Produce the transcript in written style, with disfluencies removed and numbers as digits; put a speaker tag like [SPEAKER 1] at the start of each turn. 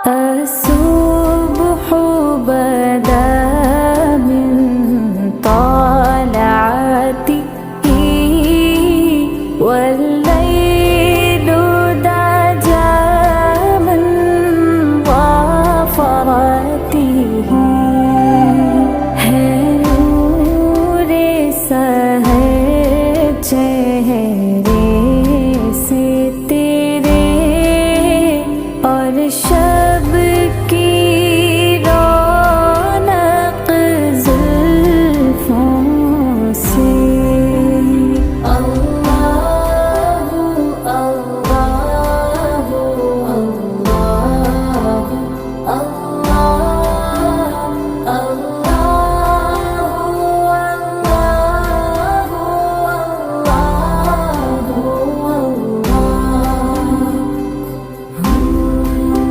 [SPEAKER 1] الصبح بدا من طلعته والليل دجى من ظفرته ہے نور سحر چہرے سے تیرے اور شب کی